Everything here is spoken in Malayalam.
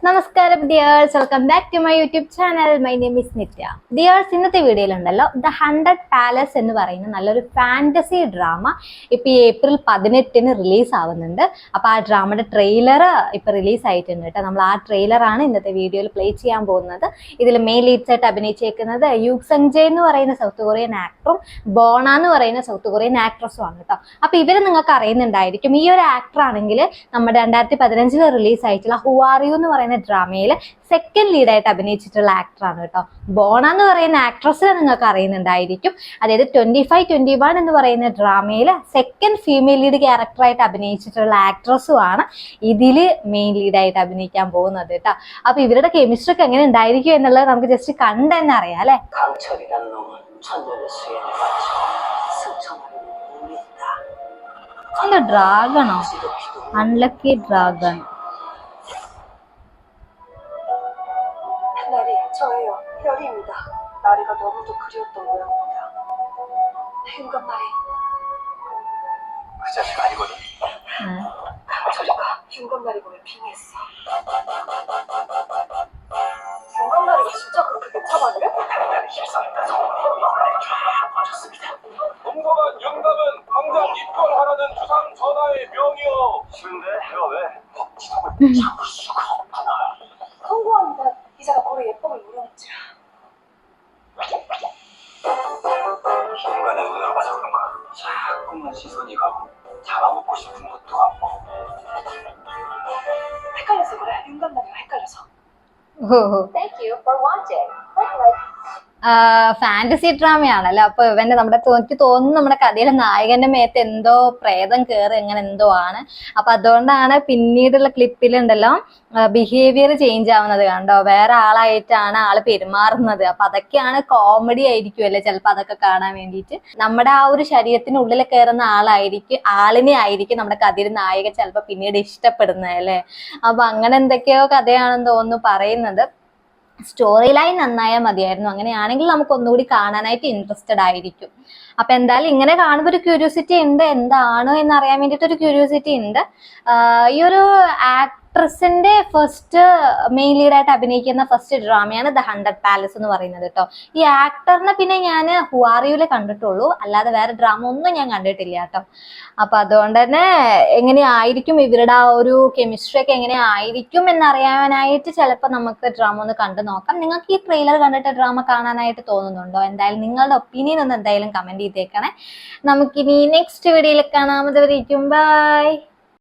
നമസ്കാരം dears, welcome back to my YouTube channel. My name is Nithya. Dears, ഇന്നത്തെ വീഡിയോയിലുണ്ടല്ലോ ദ 100 പാലസ് എന്ന് പറയുന്ന നല്ലൊരു ഫാന്റസി ഡ്രാമ ഇപ്പൊ April 18 റിലീസ് ആവുന്നുണ്ട്. അപ്പൊ ആ ഡ്രാമയുടെ ട്രെയിലർ ഇപ്പൊ റിലീസ് ആയിട്ടുണ്ട് കേട്ടോ. നമ്മൾ ആ ട്രെയിലറാണ് ഇന്നത്തെ വീഡിയോയിൽ പ്ലേ ചെയ്യാൻ പോകുന്നത്. ഇതിൽ മെയിൻ ലീഡ്സ് ആയിട്ട് അഭിനയിച്ചേക്കുന്നത് യൂക് സഞ്ജയ് എന്ന് പറയുന്ന സൗത്ത് കൊറിയൻ ആക്ടറും ബോണ എന്ന് പറയുന്ന സൗത്ത് കൊറിയൻ ആക്ട്രസും ആണ് കേട്ടോ. അപ്പൊ ഇവര് നിങ്ങൾക്ക് അറിയുന്നുണ്ടായിരിക്കും. ഈ ഒരു ആക്ടർ ആണെങ്കിൽ നമ്മുടെ 2015 റിലീസ് ആയിട്ടുള്ള ഹു ആർ യു എന്ന് പറയുന്ന ഡ്രാമയിൽ സെക്കൻഡ് ലീഡായിട്ട് അഭിനയിച്ചിട്ടുള്ള ആക്ടറാണ് കേട്ടോ. ബോണ എന്ന് പറയുന്ന ആക്ട്രസിനെ നിങ്ങൾക്ക് അറിയുന്നുണ്ടായിരിക്കും. അതായത് 25-21 എന്ന് പറയുന്ന ഡ്രാമയിൽ സെക്കൻഡ് ഫീമെയിൽ ലീഡ് ക്യാരക്ടറായിട്ട് അഭിനയിച്ചിട്ടുള്ള ആക്ട്രസും ആണ് ഇതില് മെയിൻ ലീഡായിട്ട് അഭിനയിക്കാൻ പോകുന്നത് കേട്ടോ. അപ്പൊ ഇവരുടെ കെമിസ്ട്രി ഒക്കെ എങ്ങനെ ഉണ്ടായിരിക്കും എന്നുള്ളത് നമുക്ക് ജസ്റ്റ് കണ്ട് തന്നെ അറിയാം അല്ലെ. ഡ്രാഗണോ? Unlucky dragon. 저예요. 별이입니다. 나리가 너무도 그리웠던 모양입니다. 윤건나리. 그 자식 아니거든. 저리가 윤건나리 보면 빙의했어. 윤건나리가 진짜 그렇게 괜찮아요? 나리 실성했다서 빠졌습니다. 동서간 영감은 당장 입건하라는 주상 전하의 명이요. 싫은데 내가 왜? 지성을 잡을 수가 없구나. 성공합니다. 이자가 고래 예쁨을 노려놓지라. 인간의 눈으로 봐서 그런가 자꾸만 시선이 가고 잡아먹고 싶은 것도 같고 헷갈려서 그래. 윤간다리가 헷갈려서. Thank you for watching. Fantasy ഡ്രാമയാണല്ലോ. അപ്പൊ ഇവന്റെ എനിക്ക് തോന്നുന്നു നമ്മുടെ കഥയിലെ നായകന്റെ മേത്ത് എന്തോ പ്രേതം കയറി അങ്ങനെ എന്തോ ആണ്. അപ്പൊ അതുകൊണ്ടാണ് പിന്നീടുള്ള ക്ലിപ്പിലുണ്ടല്ലോ ബിഹേവിയർ ചേഞ്ച് ആവുന്നത് കണ്ടോ. വേറെ ആളായിട്ടാണ് ആള് പെരുമാറുന്നത്. അപ്പൊ അതൊക്കെയാണ് കോമഡി ആയിരിക്കുമല്ലേ ചിലപ്പോ അതൊക്കെ കാണാൻ വേണ്ടിയിട്ട്. നമ്മുടെ ആ ഒരു ശരീരത്തിനുള്ളിൽ കയറുന്ന ആളിനെ ആയിരിക്കും നമ്മുടെ കഥയിൽ നായകൻ ചിലപ്പോ പിന്നീട് ഇഷ്ടപ്പെടുന്നത് അല്ലേ. അപ്പൊ അങ്ങനെ എന്തൊക്കെയോ കഥയാണെന്ന് തോന്നുന്നു പറയുന്നത്. സ്റ്റോറി ലൈൻ നന്നായാൽ മതിയായിരുന്നു. അങ്ങനെയാണെങ്കിൽ നമുക്ക് ഒന്നുകൂടി കാണാനായിട്ട് ഇൻട്രസ്റ്റഡ് ആയിരിക്കും. അപ്പൊ എന്തായാലും ഇങ്ങനെ കാണുമ്പോൾ ഒരു ക്യൂരിയോസിറ്റി ഉണ്ട്, എന്താണോ എന്നറിയാൻ വേണ്ടിയിട്ട് ഒരു ക്യൂരിയോസിറ്റി ഉണ്ട്. ഈ ഒരു ആക്ട്രസിന്റെ ഫസ്റ്റ് മെയിൻ ലീഡായിട്ട് അഭിനയിക്കുന്ന ഫസ്റ്റ് ഡ്രാമയാണ് ദ 100 പാലസ് എന്ന് പറയുന്നത് കേട്ടോ. ഈ ആക്ടറിനെ പിന്നെ ഞാൻ ഹു ആർ യുവിലെ കണ്ടിട്ടുള്ളൂ, അല്ലാതെ വേറെ ഡ്രാമ ഒന്നും ഞാൻ കണ്ടിട്ടില്ല കേട്ടോ. അപ്പൊ അതുകൊണ്ട് തന്നെ എങ്ങനെയായിരിക്കും ഇവരുടെ ആ ഒരു കെമിസ്ട്രി ഒക്കെ എങ്ങനെയായിരിക്കും എന്നറിയാനായിട്ട് ചിലപ്പോൾ നമുക്ക് ഡ്രാമ ഒന്ന് കണ്ടു നോക്കാം. നിങ്ങൾക്ക് ഈ ട്രെയിലർ കണ്ടിട്ട് ഡ്രാമ കാണാനായിട്ട് തോന്നുന്നുണ്ടോ? എന്തായാലും നിങ്ങളുടെ ഒപ്പീനിയൻ ഒന്ന് എന്തായാലും കമന്റ് ചെയ്തേക്കണേ. നമുക്കിനി നെക്സ്റ്റ് വീഡിയോയിൽ കാണാം. അതുവരേക്കും ബൈ.